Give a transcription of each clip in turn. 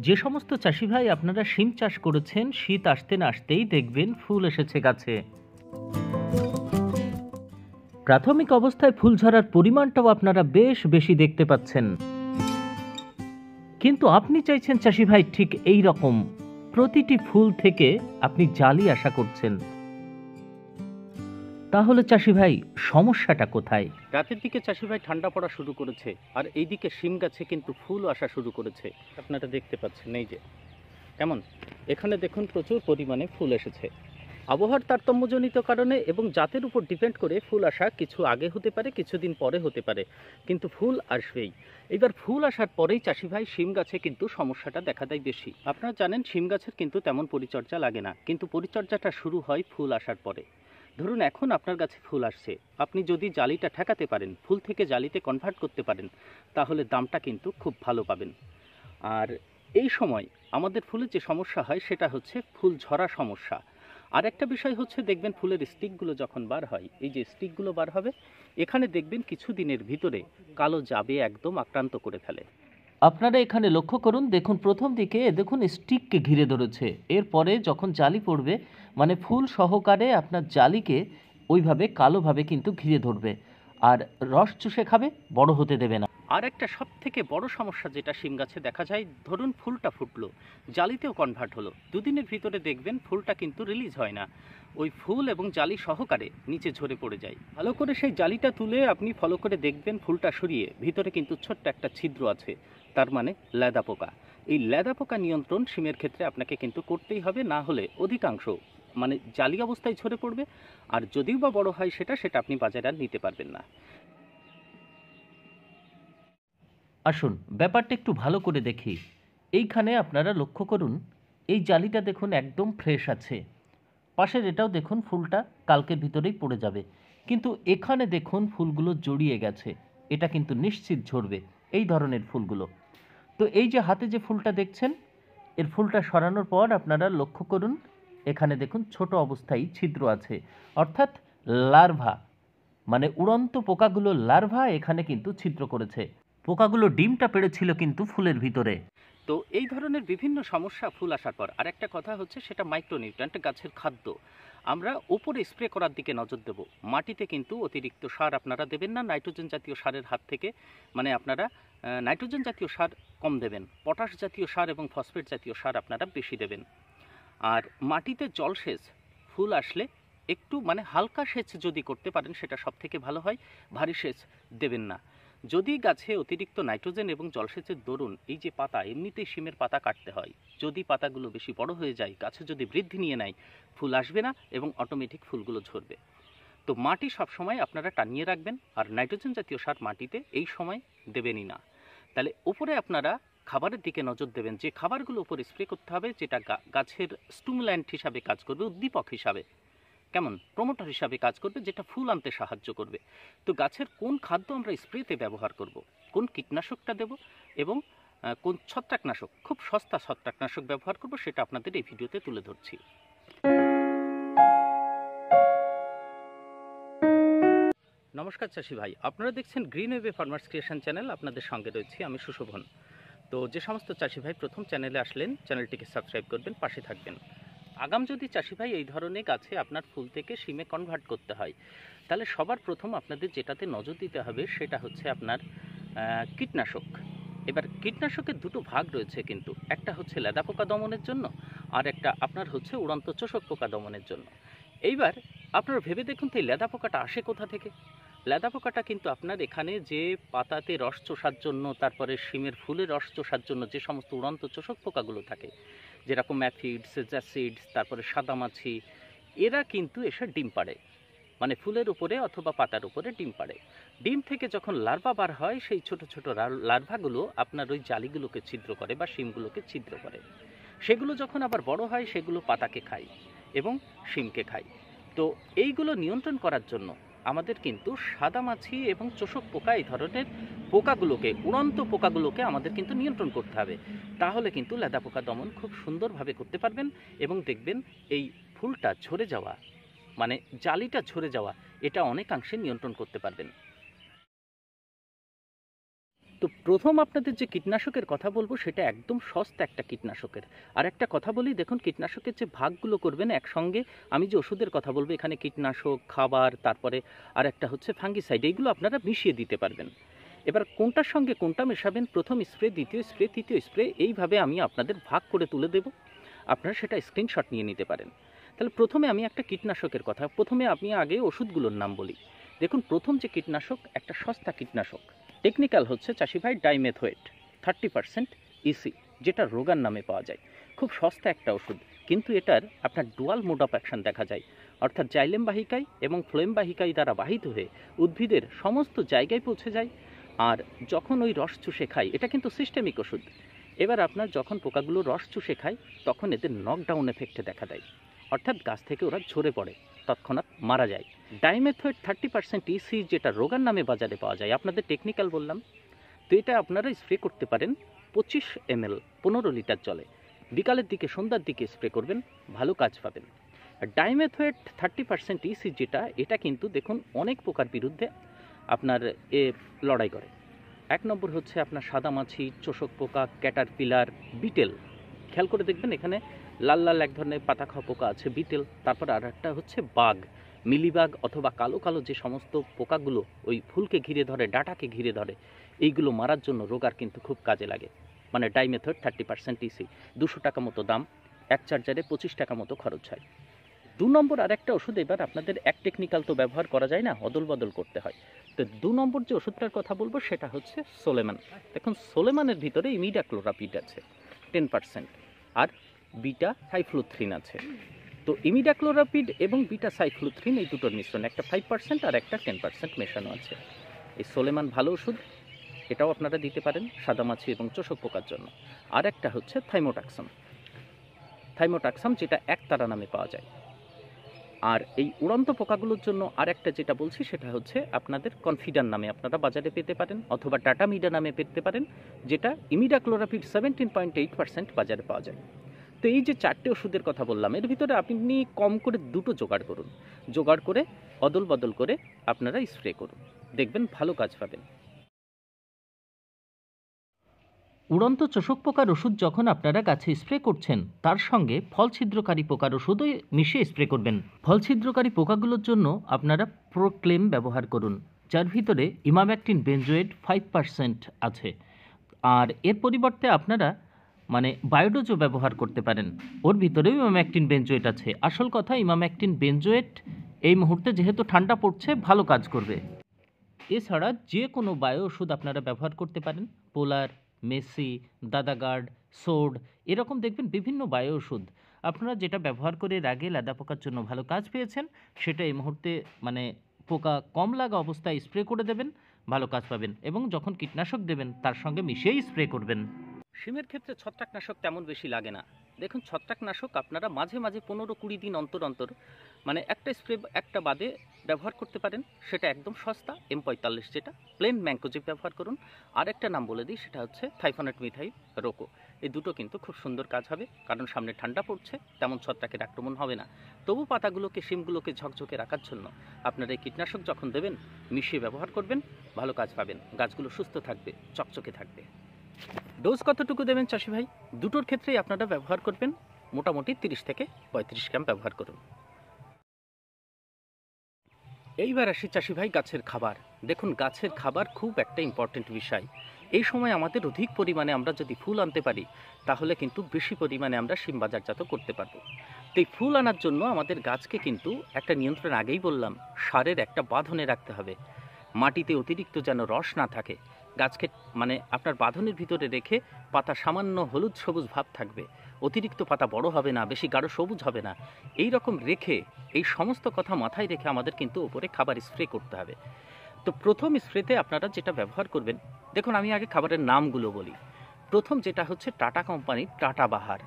যে সমস্ত চাষি ভাই আপনারা শিম চাষ করেছেন, শীত আসতে না আসতেই দেখবেন ফুল এসেছে গাছে। প্রাথমিক অবস্থায় ফুল ঝরার পরিমাণটাও আপনারা বেশ বেশি দেখতে পাচ্ছেন, কিন্তু আপনি চাইছেন চাষি ভাই ঠিক এই রকম প্রতিটি ফুল থেকে আপনি জালি আশা করছেন। তাহলে চাষি ভাই সমস্যাটা কোথায়? রাতের দিকে চাষি ভাই ঠান্ডা পড়া শুরু করেছে, আর এইদিকে শিম গাছে কিন্তু ফুল আসা শুরু করেছে। আপনারা দেখতে পাচ্ছেন এই যে কেমন, এখানে দেখুন প্রচুর পরিমাণে ফুল এসেছে। আবহাওয়ার তারতম্যজনিত কারণে এবং জাতের উপর ডিপেন্ড করে ফুল আসা কিছু আগে হতে পারে, কিছুদিন পরে হতে পারে, কিন্তু ফুল আসবেই। এবার ফুল আসার পরেই চাষি ভাই শিম গাছে কিন্তু সমস্যাটা দেখা দেয় বেশি। আপনারা জানেন শিম গাছের কিন্তু তেমন পরিচর্যা লাগে না, কিন্তু পরিচর্যাটা শুরু হয় ফুল আসার পরে। ধরুন এখন আপনার গাছে ফুল আসছে, আপনি যদি জালিটা ঠেকাতে পারেন, ফুল থেকে জালিতে কনভার্ট করতে পারেন, তাহলে দামটা কিন্তু খুব ভালো পাবেন। আর এই সময় আমাদের ফুলের যে সমস্যা হয় সেটা হচ্ছে ফুল ঝরা সমস্যা। আর একটা বিষয় হচ্ছে দেখবেন ফুলের স্টিকগুলো যখন বার হয়, এই যে স্টিকগুলো বার হবে, এখানে দেখবেন কিছু দিনের ভিতরে কালো জাবে একদম আক্রান্ত করে ফেলে। আপনারা এখানে লক্ষ্য করুন, দেখুন প্রথম দিকে দেখুন স্টিককে ঘিরে ধরেছে, এরপরে যখন জালি পড়বে মানে ফুল সহকারে আপনার জালিকে ওইভাবে কালোভাবে কিন্তু ঘিরে ধরবে, আর রস চুষে খাবে, বড় হতে দেবে না। আর একটা সব থেকে বড় সমস্যা যেটা শিম গাছে দেখা যায়, ধরুন ফুলটা ফুটলো, জালিতেও কনভার্ট হলো, দুদিনের ভিতরে দেখবেন ফুলটা কিন্তু রিলিজ হয় না, ওই ফুল এবং জালি সহকারে নিচে ঝরে পড়ে যায়। ভালো করে সেই জালিটা তুলে আপনি ফলো করে দেখবেন ফুলটা সরিয়ে ভিতরে কিন্তু ছোট্ট একটা ছিদ্র আছে, তার মানে লেদা পোকা। এই লেদা পোকা নিয়ন্ত্রণ শিমের ক্ষেত্রে আপনাকে কিন্তু করতেই হবে, না হলে অধিকাংশ মানে জালি অবস্থায় ঝরে পড়বে, আর যদিও বা বড় হয় সেটা আপনি বাজারে আর নিতে পারবেন না। আসুন ব্যাপারটা একটু ভালো করে দেখি। এইখানে আপনারা লক্ষ্য করুন, এই জালিটা দেখুন একদম ফ্রেশ আছে, পাশের এটাও দেখুন ফুলটা কালকের ভিতরেই পড়ে যাবে, কিন্তু এখানে দেখুন ফুলগুলো জড়িয়ে গেছে, এটা কিন্তু নিশ্চিত ঝরবে এই ধরনের ফুলগুলো। তো এই যে হাতে যে ফুলটা দেখছেন, এর ফুলটা সরানোর পর আপনারা লক্ষ্য করুন, এখানে দেখুন ছোট অবস্থায় ছিদ্র আছে, অর্থাৎ লার্ভা, মানে উড়ন্ত পোকাগুলো লার্ভা এখানে কিন্তু ছিদ্র করেছে। পোকাগুলো ডিমটা পেড়েছিল কিন্তু ফুলের ভিতরে। তো এই ধরনের বিভিন্ন সমস্যা ফুল আসার পর আর একটা কথা হচ্ছে, সেটা মাইক্রোনিউট্রিয়েন্ট, গাছের খাদ্য। আমরা উপরে স্প্রে করার দিকে নজর দেব, মাটিতে কিন্তু অতিরিক্ত সার আপনারা দেবেন না, নাইট্রোজেন জাতীয় সারের হাত থেকে, মানে আপনারা নাইট্রোজেন জাতীয় সার কম দেবেন, পটাশ জাতীয় সার এবং ফসফেট জাতীয় সার আপনারা বেশি দেবেন। আর মাটিতে জলসেচ ফুল আসলে একটু মানে হালকা সেচ যদি করতে পারেন সেটা সব থেকে ভালো হয়, ভারী সেচ দেবেন না। যদি গাছে অতিরিক্ত নাইট্রোজেন এবং জলসেচের দরুন এই যে পাতা, এমনিতেই শিমের পাতা কাটতে হয়, যদি পাতাগুলো বেশি বড় হয়ে যায়, গাছে যদি বৃদ্ধি নিয়ে নেয়, ফুল আসবে না এবং অটোমেটিক ফুলগুলো ঝরবে। তো মাটি সবসময় আপনারা টানিয়ে রাখবেন, আর নাইট্রোজেন জাতীয় সার মাটিতে এই সময় দেবেনই না। তাহলে উপরে আপনারা খাবারের দিকে নজর দেবেন, যে খাবারগুলো উপরে স্প্রে করতে হবে, যেটা গাছের স্টিমুল্যান্ট হিসাবে কাজ করবে, উদ্দীপক হিসাবে, কেমন প্রমোটার হিসাবে কাজ করবে, যেটা ফুল আনতে সাহায্য করবে। তো গাছের কোন খাদ্য আমরা স্প্রেতে ব্যবহার করব, কোন কীটনাশকটা দেব এবং কোন ছত্রাকনাশক, খুব সস্তা ছত্রাকনাশক ব্যবহার করব, সেটা আপনাদের এই ভিডিওতে তুলে ধরছি। নমস্কার চাষি ভাই, আপনারা দেখছেন green wave farmers creation channel, আপনাদের সঙ্গে রয়েছি আমি সুশোভন। তো যে সমস্ত চাষি ভাই প্রথম চ্যানেলে আসলেন, চ্যানেলটিকে সাবস্ক্রাইব করবেন, পাশে থাকবেন। আগাম যদি চাষি ভাই এই ধরনের গাছে আপনার ফুল থেকে শিমে কনভার্ট করতে হয়, তাহলে সবার প্রথম আপনাদের যেটাতে নজর দিতে হবে সেটা হচ্ছে আপনার কীটনাশক। এবার কীটনাশকের দুটো ভাগ রয়েছে কিন্তু, একটা হচ্ছে লেদা পোকা দমনের জন্য, আর একটা আপনার হচ্ছে উড়ন্ত চোষক পোকা দমনের জন্য। এইবার আপনারা ভেবে দেখুন তো এই লেদা পোকাটা আসে কোথা থেকে। লেদা পোকাটা কিন্তু আপনার এখানে যে পাতাতে রস চোষার জন্য, তারপরে শিমের ফুলে রস চোষার জন্য যে সমস্ত উড়ন্ত চোষক পোকাগুলো থাকে, যেরকম ম্যাফিডস, জ্যাসিডস, তারপরে সাদামাছি, এরা কিন্তু এসে ডিম পাড়ে, মানে ফুলের উপরে অথবা পাতার উপরে ডিম পাড়ে। ডিম থেকে যখন লার্ভা বার হয়, সেই ছোট ছোট লার্ভাগুলো আপনার ওই জালিগুলোকে ছিদ্র করে বা শিমগুলোকে ছিদ্র করে। সেগুলো যখন আবার বড় হয়, সেগুলো পাতাকে খায় এবং শিমকে খায়। তো এইগুলো নিয়ন্ত্রণ করার জন্য আমাদের কিন্তু সাদামাছি এবং চোষক পোকা, এই ধরনের পোকাগুলোকে, উড়ন্ত পোকাগুলোকে আমাদের কিন্তু নিয়ন্ত্রণ করতে হবে। তাহলে কিন্তু লেদা পোকা দমন খুব সুন্দরভাবে করতে পারবেন এবং দেখবেন এই ফুলটা ঝরে যাওয়া, মানে জালিটা ঝরে যাওয়া, এটা অনেকাংশে নিয়ন্ত্রণ করতে পারবেন। তো প্রথম আপনাদের যে কীটনাশকের কথা বলবো সেটা একদম সস্তা একটা কীটনাশকের। আর একটা কথা বলি, দেখুন কীটনাশকের যে ভাগগুলো করবেন একসঙ্গে, আমি যে ওষুধের কথা বলবো এখানে কীটনাশক, খাবার, তারপরে আর একটা হচ্ছে ফাঙ্গিসাইড, এইগুলো আপনারা মিশিয়ে দিতে পারবেন। এবার কোনটার সঙ্গে কোনটা মেশাবেন, প্রথম স্প্রে, দ্বিতীয় স্প্রে, তৃতীয় স্প্রে, এইভাবে আমি আপনাদের ভাগ করে তুলে দেব। আপনারা সেটা স্ক্রিনশট নিয়ে নিতে পারেন। তাহলে প্রথমে আমি একটা কীটনাশকের কথা, প্রথমে আমি আগে ওষুধগুলোর নাম বলি। দেখুন প্রথম যে কীটনাশক, একটা সস্তা কীটনাশক, টেকনিক্যাল হচ্ছে চাষি ভাই ডাইমেথোয়েট 30% ইসি, যেটা রোগান নামে পাওয়া যায়। খুব সস্তা একটা ওষুধ, কিন্তু এটার আপনার ডুয়াল মোড অফ অ্যাকশন দেখা যায়, অর্থাৎ জাইলেম বাহিকায় এবং ফ্লোয়েম বাহিকায় দ্বারা বাহিত হয়ে উদ্ভিদের সমস্ত জায়গায় পৌঁছে যায়। আর যখন ওই রস চুষে খায়, এটা কিন্তু সিস্টেমিক ওষুধ, এবার আপনার যখন পোকাগুলো রস চুষে খায় তখন এদের নকডাউন এফেক্টে দেখা দেয়, অর্থাৎ গাছ থেকে ওরা ঝরে পড়ে, তৎক্ষণাৎ মারা যায়। ডাইমেথোয়েট 30% ইসি, যেটা রোগান নামে বাজারে পাওয়া যায়, আপনাদের টেকনিক্যাল বললাম। তো এটা আপনারা স্প্রে করতে পারেন 25 ml 15 লিটার জলে, বিকালের দিকে সন্ধ্যার দিকে স্প্রে করবেন, ভালো কাজ পাবেন। আর ডাইমেথোয়েট 30% ইসি যেটা, এটা কিন্তু দেখুন অনেক পোকার বিরুদ্ধে আপনার লড়াই করে। এক নম্বর হচ্ছে আপনার সাদামাছি, চোষক পোকা, ক্যাটারপিলার, বিটেল, খেয়াল করে দেখবেন এখানে লাল লাল এক ধরনের পাতা খাওয়া পোকা আছে, বিটেল। তারপর আর একটা হচ্ছে বাগ, মিলিবাগ অথবা কালো কালো যে সমস্ত পোকাগুলো ওই ফুলকে ঘিরে ধরে, ডাটাকে ঘিরে ধরে, এইগুলো মারার জন্য রোগার কিন্তু খুব কাজে লাগে। মানে ডাইমেথোয়েট 30% ইসি, 200 টাকা মতো দাম, এক চার্জারে 25 টাকা মতো খরচ হয়। 2 নম্বর আর একটা ওষুধ, এবার আপনাদের এক টেকনিক্যাল তো ব্যবহার করা যায় না, অদল বদল করতে হয়। তো 2 নম্বর যে ওষুধটার কথা বলবো সেটা হচ্ছে সোলেমান। দেখুন সোলেমানের ভিতরে ইমিডাক্লোরাপিড আছে 10%, আর বিটা সাইফ্লুথ্রিন আছে। তো ইমিডাক্লোরাপিড এবং বিটা সাইফ্লুথ্রিন এই দুটোর মিশ্রণ, একটা 5% আর একটা 10% মেশানো আছে। এই সোলেমান ভালো ওষুধ, এটাও আপনারা দিতে পারেন সাদামাছি এবং চোষক পোকার জন্য। আর একটা হচ্ছে থাইমোটাক্সাম, যেটা একতারা নামে পাওয়া যায়। আর এই উড়ন্ত পোকাগুলোর জন্য আর একটা যেটা বলছি সেটা হচ্ছে আপনাদের কনফিডার নামে আপনারা বাজারে পেতে পারেন, অথবা টাটামিডা নামে পেতে পারেন, যেটা ইমিডাক্লোরাপিড 17.8% বাজারে পাওয়া যায়। তো এই যে 4টে ওষুধের কথা বললাম, এর ভিতরে আপনি কম করে 2টো জোগাড় করুন, জোগাড় করে অদল বদল করে আপনারা স্প্রে করুন, দেখবেন ভালো কাজ পাবেন। উড়ন্ত চোষক পোকার ওষুধ যখন আপনারা গাছে স্প্রে করছেন, তার সঙ্গে ফল ছিদ্রকারী পোকার ওষুধও মিশিয়ে স্প্রে করবেন। ফল ছিদ্রকারী পোকাগুলোর জন্য আপনারা প্রোক্লেম ব্যবহার করুন, যার ভিতরে ইমামেকটিন বেনজোয়েট 5% আছে। আর এর পরিবর্তে আপনারা বায়োডোজও ব্যবহার করতে পারেন, ওর ভিতরেও ইমামেকটিন বেনজোয়েট আছে। আসল কথা, ইমামেকটিন বেনজোয়েট এই মুহূর্তে যেহেতু ঠান্ডা পড়ছে ভালো কাজ করবে। এছাড়া যে কোনো বায়ো ওষুধ আপনারা ব্যবহার করতে পারেন, পোলার, মেসি, দাদাগার্ড, সোড, এরকম দেখবেন বিভিন্ন বায়ো ওষুধ আপনারা যেটা ব্যবহার করে এর আগে লেদা পোকার জন্য ভালো কাজ পেয়েছেন, সেটা এই মুহূর্তে পোকা কম লাগা অবস্থায় স্প্রে করে দেবেন, ভালো কাজ পাবেন। এবং যখন কীটনাশক দেবেন তার সঙ্গে মিশিয়েই স্প্রে করবেন। শিমের ক্ষেত্রে ছত্রাকনাশক তেমন বেশি লাগে না। দেখুন ছত্রাকনাশক আপনারা মাঝে মাঝে 15-20 দিন অন্তর অন্তর একটা স্প্রে একটা বাদে ব্যবহার করতে পারেন, সেটা একদম সস্তা, M45, যেটা প্লেন ম্যাঙ্কোজিব ব্যবহার করুন। আর একটা নাম বলে দিই, সেটা হচ্ছে থাইফনেট মিথাইল রোকো। এই দুটো কিন্তু খুব সুন্দর কাজ হবে, কারণ সামনে ঠান্ডা পড়ছে, তেমন ছত্রাকের আক্রমণ হবে না। তবু পাতাগুলোকে, শিমগুলোকে ঝকঝকে রাখার জন্য আপনারা এই কীটনাশক যখন দেবেন মিশিয়ে ব্যবহার করবেন, ভালো কাজ পাবেন, গাছগুলো সুস্থ থাকবে, চকচকে থাকবে। ডোজ কতটুকু দেবেন চাষি ভাই? দুটোর ক্ষেত্রেই আপনারা ব্যবহার করবেন মোটামুটি 30 থেকে 35 গ্রাম ব্যবহার করুন। এইবার আসি চাষি ভাই গাছের খাবার। দেখুন গাছের খাবার খুব একটা ইম্পর্টেন্ট বিষয়। এই সময় আমাদের অধিক পরিমাণে আমরা যদি ফুল আনতে পারি, তাহলে কিন্তু বেশি পরিমাণে আমরা শিম বাজারজাত করতে পারবো। তো এই ফুল আনার জন্য আমাদের গাছকে কিন্তু একটা নিয়ন্ত্রণ, আগেই বললাম, সারের একটা বাঁধনে রাখতে হবে। মাটিতে অতিরিক্ত যেন রস না থাকে, গাছকে আপনার বাঁধনের ভিতরে রেখে পাতা সামান্য হলুদ সবুজ ভাব থাকবে, অতিরিক্ত পাতা বড় হবে না, বেশি গাঢ় সবুজ হবে না, এই রকম রেখে, এই সমস্ত কথা মাথায় রেখে আমাদের কিন্তু ওপরে খাবার স্প্রে করতে হবে। তো প্রথম স্প্রেতে আপনারা যেটা ব্যবহার করবেন, দেখুন আমি আগে খাবারের নামগুলো বলি। প্রথম যেটা হচ্ছে টাটা কোম্পানির টাটা বাহার,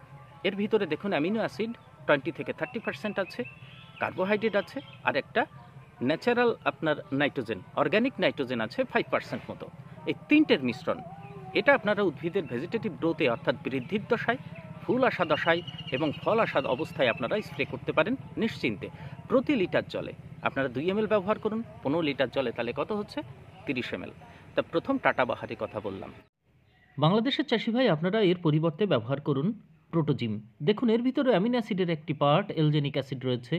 এর ভিতরে দেখুন অ্যামিনো অ্যাসিড 20 থেকে 30% আছে, কার্বোহাইড্রেট আছে, আর একটা ন্যাচারাল আপনার নাইট্রোজেন, অর্গ্যানিক নাইট্রোজেন আছে 5% মতো। এই তিনটের মিশ্রণ, এটা আপনারা উদ্ভিদের ভেজিটেটিভ গ্রোথে, অর্থাৎ বৃদ্ধির দশায়, ফুল আসা দশায় এবং ফল আসা অবস্থায় আপনারা স্প্রে করতে পারেন নিশ্চিন্তে। প্রতি লিটার জলে আপনারা 2 ml ব্যবহার করুন, 15 লিটার জলে তাহলে কত হচ্ছে? 30 ml। তো প্রথম টাটা বাহারের কথা বললাম। বাংলাদেশের চাষি ভাই আপনারা এর পরিবর্তে ব্যবহার করুন প্রোটোজিম। দেখুন এর ভিতরে অ্যামিনো অ্যাসিডের একটি পার্ট এলজেনিক অ্যাসিড রয়েছে,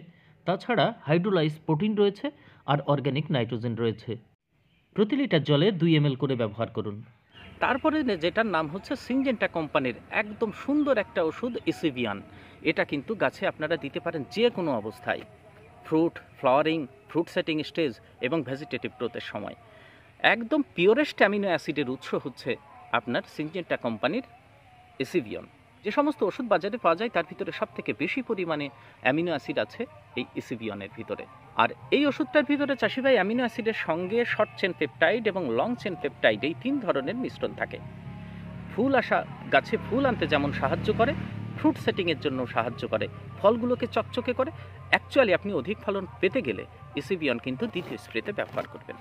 তাছাড়া হাইড্রোলাইজ প্রোটিন রয়েছে আর অর্গ্যানিক নাইট্রোজেন রয়েছে। প্রতি লিটার জলে 2 ml করে ব্যবহার করুন। তারপরে যেটার নাম হচ্ছে সিনজেন্টা কোম্পানির একদম সুন্দর একটা ওষুধ ইসিভিয়ান। এটা কিন্তু গাছে আপনারা দিতে পারেন যে কোনো অবস্থায়, fruit, flowering, fruit setting stage এবং ভেজিটেটিভ গ্রোথের সময়। একদম পিওরেস্ট অ্যামিনো অ্যাসিডের উৎস হচ্ছে আপনার সিনজেন্টা কোম্পানির ইসিভিয়ন। যে সমস্ত ওষুধ বাজারে পাওয়া যায় তার ভিতরে সব থেকে বেশি পরিমাণে অ্যামিনো অ্যাসিড আছে এই ইসিভিয়নের ভিতরে। আর এই ওষুধটার ভিতরে চাষি ভাই অ্যামিনো অ্যাসিডের সঙ্গে শর্ট চেন পেপটাইড এবং লং চেন পেপটাইড এই 3 ধরনের মিশ্রণ থাকে। ফুল আসা গাছে ফুল আনতে যেমন সাহায্য করে, ফ্রুট সেটিংয়ের জন্য সাহায্য করে, ফলগুলোকে চকচকে করে। অ্যাকচুয়ালি আপনি অধিক ফলন পেতে গেলে ইসিভিয়ন কিন্তু দ্বিতীয় স্প্রেতে ব্যবহার করবেন।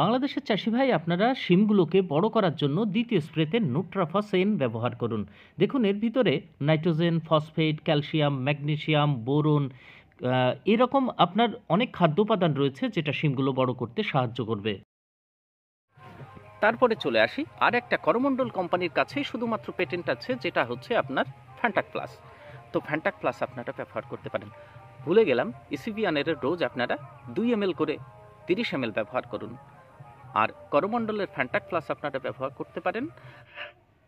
বাংলাদেশের চাষি ভাই আপনারা শিমগুলোকে বড় করার জন্য দ্বিতীয় স্প্রেতে নুট্রাফাসেন ব্যবহার করুন। দেখুন এর ভিতরে nitrogen, phosphate, calcium, magnesium, boron এরকম আপনার অনেক খাদ্য উপাদান রয়েছে যেটা শিমগুলো বড় করতে সাহায্য করবে। তারপরে চলে আসি আর একটা করমণ্ডল কোম্পানির কাছেই শুধুমাত্র পেটেন্ট আছে, যেটা হচ্ছে আপনার ফ্যান্টাক প্লাস। তো ফ্যান্টাক প্লাস আপনারা ব্যবহার করতে পারেন। ভুলে গেলাম, ইসিভিয়ানের ডোজ আপনারা 2 ml করে 30 ml ব্যবহার করুন। আর করমণ্ডলের ফ্যান্টাক প্লাস আপনারা ব্যবহার করতে পারেন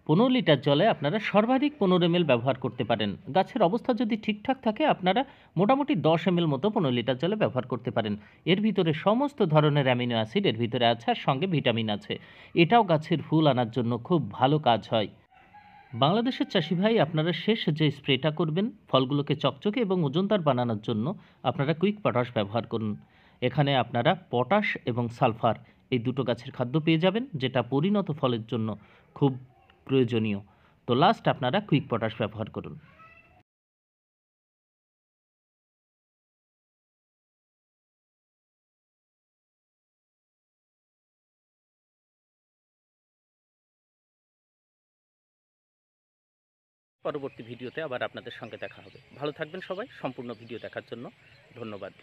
15 লিটার জলে আপনারা সর্বাধিক 15 ml ব্যবহার করতে পারেন। গাছের অবস্থা যদি ঠিকঠাক থাকে আপনারা মোটামুটি 10 ml মতো 15 লিটার জলে ব্যবহার করতে পারেন। এর ভিতরে সমস্ত ধরনের অ্যামিনো অ্যাসিড এর ভিতরে আছে আর সঙ্গে ভিটামিন আছে। এটাও গাছের ফুল আনার জন্য খুব ভালো কাজ হয়। বাংলাদেশের চাষি ভাই আপনারা শেষ যে স্প্রেটা করবেন ফলগুলোকে চকচকে এবং ওজনদার বানানোর জন্য আপনারা কুইক পটাশ ব্যবহার করুন। এখানে আপনারা পটাশ এবং সালফার এই দুটো গাছের খাদ্য পেয়ে যাবেন, যেটা পরিণত ফলের জন্য খুব প্রয়োজনীয়। তো লাস্ট আপনারা কুইক পটাশ ব্যবহার করুন। পরবর্তী ভিডিওতে আবার আপনাদের সঙ্গে দেখা হবে। ভালো থাকবেন সবাই। সম্পূর্ণ ভিডিও দেখার জন্য ধন্যবাদ।